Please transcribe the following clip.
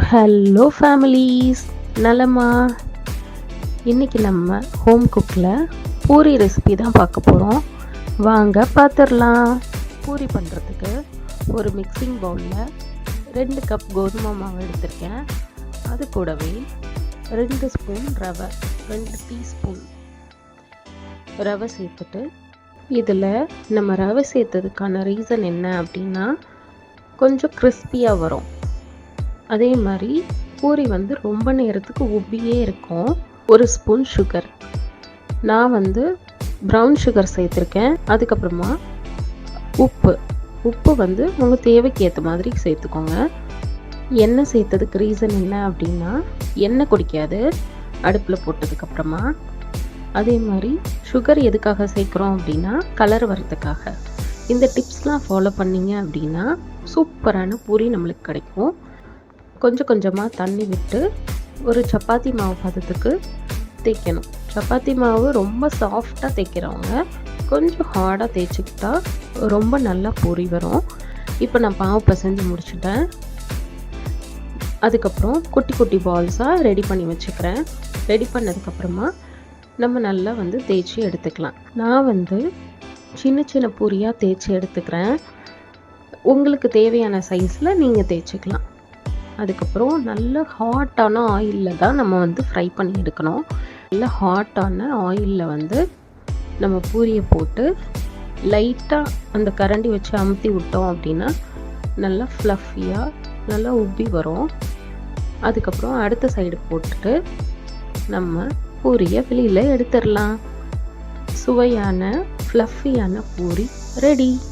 Hello families, நலமா? இன்றைக்கி நம்ம ஹோம் குக்கில் பூரி ரெசிபி தான் பார்க்க போகிறோம். வாங்க பார்த்துடலாம். பூரி பண்ணுறதுக்கு ஒரு மிக்சிங் பவுலில் 2 கப் கோதுமை மாவு எடுத்திருக்கேன். அது கூடவே 2 ஸ்பூன் ரவை, 2 டீஸ்பூன் ரவை சேர்த்துட்டு, இதில் நம்ம ரவை சேர்த்ததுக்கான ரீசன் என்ன அப்படின்னா, கொஞ்சம் கிறிஸ்பியாக வரும். அதே மாதிரி பூரி ரொம்ப நேரத்துக்கு உப்பியே இருக்கும். 1 ஸ்பூன் சுகர், நான் ப்ரௌன் சுகர் சேர்த்துருக்கேன். அதுக்கப்புறமா உப்பு உங்கள் தேவைக்கு ஏற்ற மாதிரி சேர்த்துக்கோங்க. எண்ணெய் சேர்த்ததுக்கு ரீசன் என்ன அப்படின்னா, எண்ணெய் குடிக்காது அடுப்பில் போட்டதுக்கப்புறமா. அதே மாதிரி சுகர் எதுக்காக சேர்க்குறோம் அப்படின்னா, கலர் வரதுக்காக. இந்த டிப்ஸ்லாம் ஃபாலோ பண்ணிங்க அப்படின்னா சூப்பரான பூரி நம்மளுக்கு கிடைக்கும். கொஞ்சம் கொஞ்சமாக தண்ணி விட்டு ஒரு சப்பாத்தி மாவு பதத்துக்கு தேய்க்கணும். சப்பாத்தி மாவு ரொம்ப சாஃப்டாக தேய்க்கிறவங்க கொஞ்சம் ஹார்டாக தேய்ச்சிக்கிட்டா ரொம்ப நல்லா பூரி வரும். இப்போ நான் மாவு பிசைஞ்சு முடிச்சுட்டேன். அதுக்கப்புறம் குட்டி குட்டி பால்ஸாக ரெடி பண்ணி வச்சுக்கிறேன். ரெடி பண்ணதுக்கப்புறமா நம்ம நல்லா தேய்ச்சி எடுத்துக்கலாம். நான் சின்ன சின்ன பூரியாக தேய்ச்சி எடுத்துக்கிறேன். உங்களுக்கு தேவையான சைஸில் நீங்கள் தேய்ச்சிக்கலாம். அதுக்கப்புறம் நல்ல ஹாட்டான ஆயிலில் தான் நம்ம ஃப்ரை பண்ணி எடுக்கணும். நல்ல ஹாட்டான ஆயிலில் நம்ம பூரியை போட்டு லைட்டாக அந்த கரண்டி வச்சு அமுத்தி விட்டோம் அப்படின்னா நல்லா ஃப்ளஃபியாக நல்லா உப்பி வரும். அதுக்கப்புறம் அடுத்த சைடு போட்டுட்டு நம்ம பூரியை வெளியில் எடுத்துடலாம். சுவையான ஃப்ளஃபியான பூரி ரெடி.